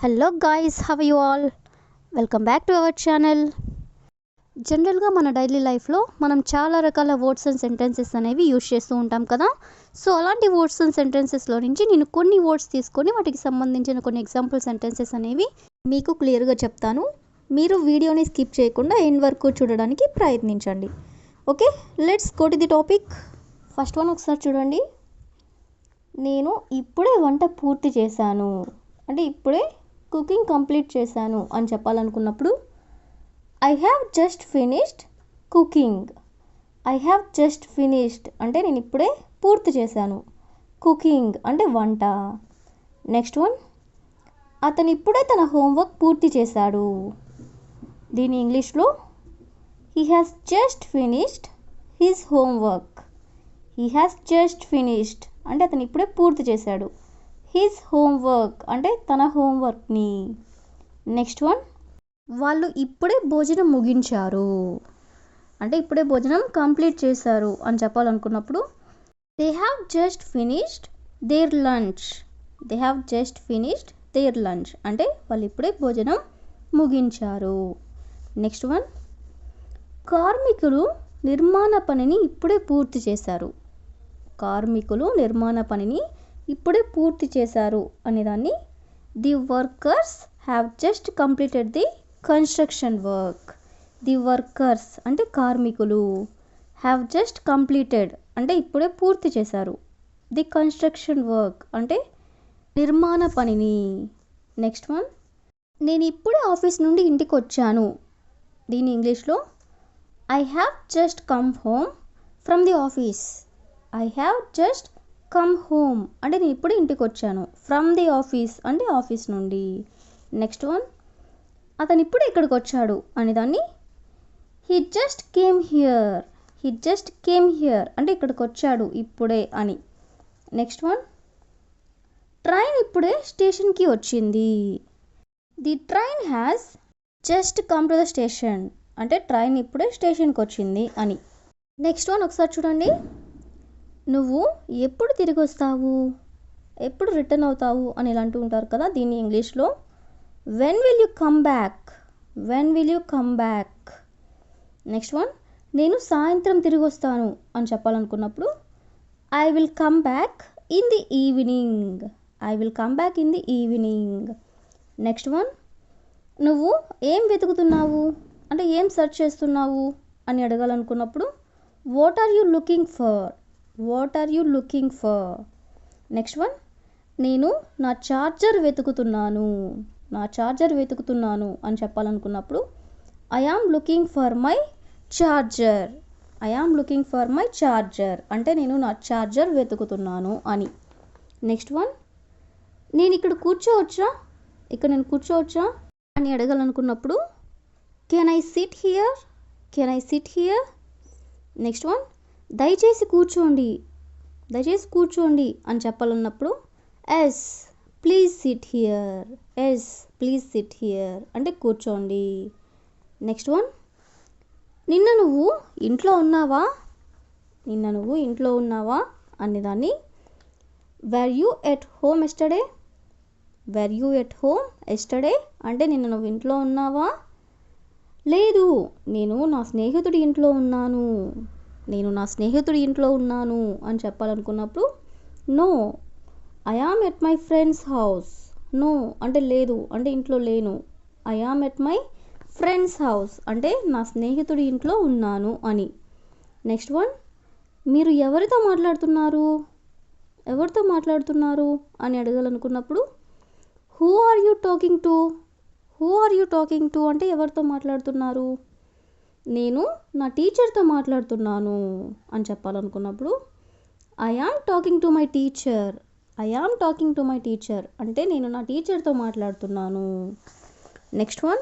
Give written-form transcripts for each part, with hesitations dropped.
Hello guys, have you all? Welcome back to our channel. జనరల్గా మన daily లైఫ్లో మనం చాలా రకాల వర్డ్స్ అండ్ సెంటెన్సెస్ అనేవి యూజ్ చేస్తూ ఉంటాం కదా. సో అలాంటి వర్డ్స్ అండ్ సెంటెన్సెస్లో నుంచి నేను కొన్ని వర్డ్స్ తీసుకొని వాటికి సంబంధించిన కొన్ని ఎగ్జాంపుల్ సెంటెన్సెస్ అనేవి మీకు క్లియర్గా చెప్తాను. మీరు వీడియోని స్కిప్ చేయకుండా ఎండ్ వరకు చూడడానికి ప్రయత్నించండి. Okay, let's go to the topic. First one ఒకసారి చూడండి. నేను ఇప్పుడే వంట పూర్తి చేశాను అంటే ఇప్పుడే కుకింగ్ కంప్లీట్ చేశాను అని చెప్పాలనుకున్నప్పుడు I have just finished cooking. I have just finished అంటే నేను ఇప్పుడే పూర్తి చేశాను. కుకింగ్ అంటే వంట. నెక్స్ట్ వన్, అతను ఇప్పుడే తన హోంవర్క్ పూర్తి చేశాడు. దీని ఇంగ్లీష్లో he has just finished his homework. He has just finished అంటే అతను ఇప్పుడే పూర్తి చేశాడు. హిస్ హోంవర్క్ అంటే తన హోంవర్క్ని. నెక్స్ట్ వన్, వాళ్ళు ఇప్పుడే భోజనం ముగించారు అంటే ఇప్పుడే భోజనం కంప్లీట్ చేశారు అని చెప్పాలనుకున్నప్పుడు they have just finished their lunch. They have just finished their lunch అంటే వాళ్ళు ఇప్పుడే భోజనం ముగించారు. నెక్స్ట్ వన్, కార్మికులు నిర్మాణ పనిని ఇప్పుడే పూర్తి చేశారు. కార్మికులు నిర్మాణ పనిని ఇప్పుడే పూర్తి చేశారు అనేదాన్ని the workers have just completed the construction work. The workers అంటే కార్మికులు, హ్యావ్ జస్ట్ కంప్లీటెడ్ అంటే ఇప్పుడే పూర్తి చేశారు ది కన్స్ట్రక్షన్ వర్క్ అంటే నిర్మాణ పనిని. నెక్స్ట్ వన్, నేను ఇప్పుడే ఆఫీస్ నుండి ఇంటికి వచ్చాను. దీని ఇంగ్లీష్లో I have just come home from the office. I have just come home అంటే నేను ఇప్పుడే ఇంటికి వచ్చాను. ఫ్రమ్ ది ఆఫీస్ అంటే ఆఫీస్ నుండి. నెక్స్ట్ వన్, అతను ఇప్పుడే ఇక్కడికి వచ్చాడు అనేదాన్ని he just came here. He just came here అంటే ఇక్కడికి వచ్చాడు ఇప్పుడే అని. నెక్స్ట్ వన్, ట్రైన్ ఇప్పుడే స్టేషన్కి వచ్చింది. The train has just come to the station అంటే ట్రైన్ ఇప్పుడే స్టేషన్కి వచ్చింది అని. నెక్స్ట్ వన్ ఒకసారి చూడండి. నువ్వు ఎప్పుడు తిరిగి వస్తావు, ఎప్పుడు రిటర్న్ అవుతావు అని ఇలా అంటూ ఉంటారు కదా. దీన్ని ఇంగ్లీష్లో when will you come back. When will you come back. Next one, నేను సాయంత్రం తిరిగి వస్తాను అని చెప్పాలనుకున్నప్పుడు I will come back in the evening. I will come back in the evening. Next one, నువ్వు ఏం వెతుకుతున్నావు అంటే ఏం సెర్చ్ చేస్తున్నావు అని అడగాలనుకున్నప్పుడు what are you looking for. What are you looking for. Next one, నేను నా ఛార్జర్ వెతుకుతున్నాను. నా ఛార్జర్ వెతుకుతున్నాను అని చెప్పాలనుకున్నప్పుడు I am looking for my charger. I am looking for my charger అంటే నేను నా ఛార్జర్ వెతుకుతున్నాను అని. నెక్స్ట్ వన్, నేను ఇక్కడ కూర్చోవచ్చా, ఇక్కడ నేను కూర్చోవచ్చా అని అడగాలనుకున్నప్పుడు can I sit here. Can I sit here. Next one, దయచేసి కూర్చోండి. దయచేసి కూర్చోండి అని చెప్పాలన్నప్పుడు yes please sit here. Yes please sit here అంటే కూర్చోండి. నెక్స్ట్ వన్, నిన్న నువ్వు ఇంట్లో ఉన్నావా. నిన్న నువ్వు ఇంట్లో ఉన్నావా అనేదాన్ని where you at home yesterday. Where you at home yesterday అంటే నిన్న నువ్వు ఇంట్లో ఉన్నావా. లేదు, నేను నా స్నేహితుడి ఇంట్లో ఉన్నాను. నేను నా స్నేహితుడి ఇంట్లో ఉన్నాను అని చెప్పాలనుకున్నప్పుడు no I am at my friend's house. No అంటే లేదు అంటే ఇంట్లో లేను. I am at my friend's house అంటే నా స్నేహితుడి ఇంట్లో ఉన్నాను అని. నెక్స్ట్ వన్, మీరు ఎవరితో మాట్లాడుతున్నారు. ఎవరితో మాట్లాడుతున్నారు అని అడగాలనుకున్నప్పుడు who are you talking to. Who are you talking to అంటే ఎవరితో మాట్లాడుతున్నారు. నేను నా టీచర్తో మాట్లాడుతున్నాను అని చెప్పాలనుకున్నప్పుడు I am talking to my teacher. I am talking to my teacher అంటే నేను నా టీచర్తో మాట్లాడుతున్నాను. నెక్స్ట్ వన్,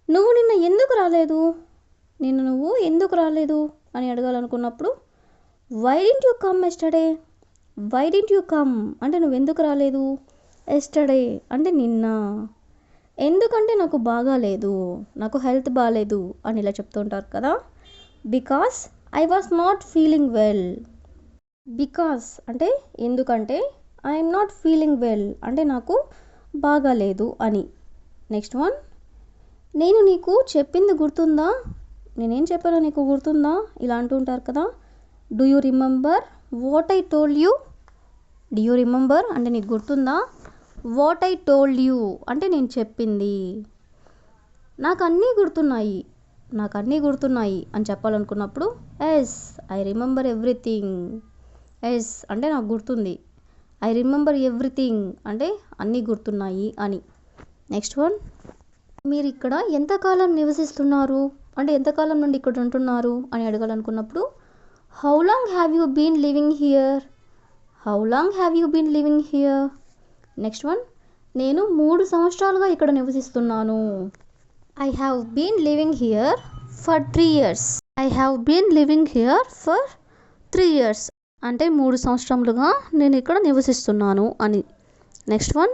నువ్వు నిన్న ఎందుకు రాలేదు. నిన్న నువ్వు ఎందుకు రాలేదు అని అడగాలనుకున్నప్పుడు why didn't you come yesterday. Why didn't you come అంటే నువ్వు ఎందుకు రాలేదు. ఎస్టర్డే అంటే నిన్న. ఎందుకంటే నాకు బాగాలేదు, నాకు హెల్త్ బాగాలేదు అని ఇలా చెప్తూ ఉంటారు కదా. Because I was not feeling well. Because అంటే ఎందుకంటే ఐఎమ్ నాట్ ఫీలింగ్ వెల్ అంటే నాకు బాగాలేదు అని. నెక్స్ట్ వన్, నేను నీకు చెప్పింది గుర్తుందా, నేనేం చెప్పానో నీకు గుర్తుందా, ఇలా అంటూ ఉంటారు కదా. Do you remember what I told you. Do you remember అంటే నీకు గుర్తుందా, వాట్ ఐ టోల్డ్ యూ అంటే నేను చెప్పింది. నాకు అన్నీ గుర్తున్నాయి అని చెప్పాలనుకున్నప్పుడు yes I remember everything. Yes అంటే నాకు గుర్తుంది, ఐ రిమెంబర్ ఎవ్రీథింగ్ అంటే అన్నీ గుర్తున్నాయి అని. నెక్స్ట్ వన్, మీరు ఇక్కడ ఎంతకాలం నివసిస్తున్నారు అంటే ఎంతకాలం నుండి ఇక్కడ ఉంటున్నారు అని అడగాలనుకున్నప్పుడు how long have you been living here. How long have you been living here. Next one, నేను 3 సంవత్సరాలుగా ఇక్కడ నివసిస్తున్నాను. I have been living here for 3 years. I have been living here for 3 years అంటే 3 సంవత్సరములుగా నేను ఇక్కడ నివసిస్తున్నాను అని. నెక్స్ట్ వన్,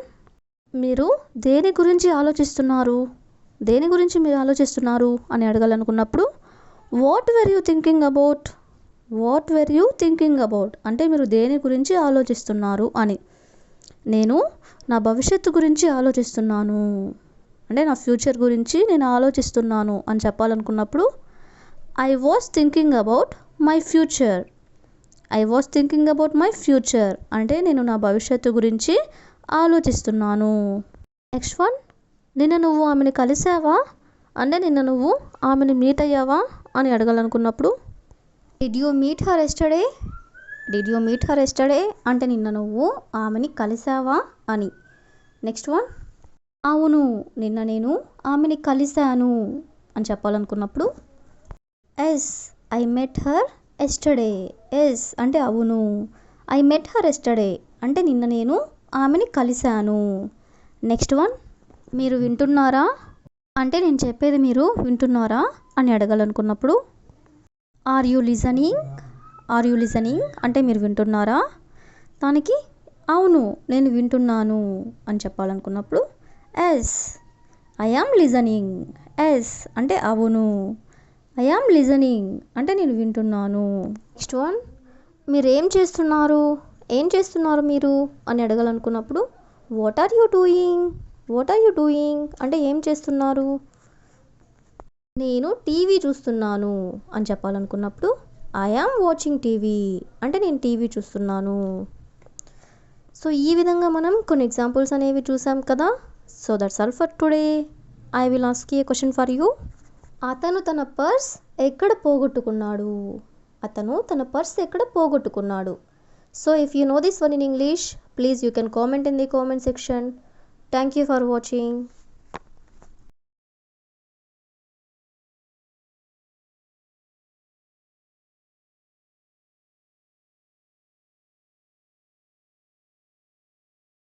మీరు దేని గురించి ఆలోచిస్తున్నారు అని అడగాలనుకున్నప్పుడు what were you thinking about. What were you thinking about అంటే మీరు దేని గురించి ఆలోచిస్తున్నారు అని. నేను నా భవిష్యత్తు గురించి ఆలోచిస్తున్నాను అంటే నా ఫ్యూచర్ గురించి నేను ఆలోచిస్తున్నాను అని చెప్పాలనుకున్నప్పుడు I was thinking about my future. I was thinking about my future అంటే నేను నా భవిష్యత్తు గురించి ఆలోచిస్తున్నాను. నెక్స్ట్ వన్, నిన్న నువ్వు ఆమెను కలిసావా అంటే నిన్న నువ్వు ఆమెను మీట్ అయ్యావా అని అడగాలనుకున్నప్పుడు did you meet her yesterday. Did you meet her yesterday అంటే నిన్న నువ్వు ఆమెని కలిసావా అని. నెక్స్ట్ వన్, అవును నిన్న నేను ఆమెని కలిశాను అని చెప్పాలనుకున్నప్పుడు yes I met her yesterday. Yes అంటే అవును, ఐ మెట్ హర్ ఎస్టర్డే అంటే నిన్న నేను ఆమెని కలిశాను. నెక్స్ట్ వన్, మీరు వింటున్నారా అంటే నేను చెప్పేది మీరు వింటున్నారా అని అడగాలనుకున్నప్పుడు are you listening. Are you listening అంటే మీరు వింటున్నారా, దానికి అవును నేను వింటున్నాను అని చెప్పాలనుకున్నప్పుడు yes I am listening. Yes అంటే అవును, ఐ యామ్ లిజనింగ్ అంటే నేను వింటున్నాను. నెక్స్ట్ వన్, మీరు ఏం చేస్తున్నారు మీరు అని అడగాలనుకున్నప్పుడు what are you doing. What are you doing అంటే ఏం చేస్తున్నారు. నేను టీవీ చూస్తున్నాను అని చెప్పాలనుకున్నప్పుడు ఐ యామ్ వాచింగ్ టీవీ అంటే నేను టీవీ చూస్తున్నాను. సో ఈ విధంగా మనం కొన్ని ఎగ్జాంపుల్స్ అనేవి చూసాం కదా. So that's all for today. I will ask a question for you. అతను తన పర్స్ ఎక్కడ పోగొట్టుకున్నాడు. So if you know this one in English, please you can comment in the comment section. Thank you for watching.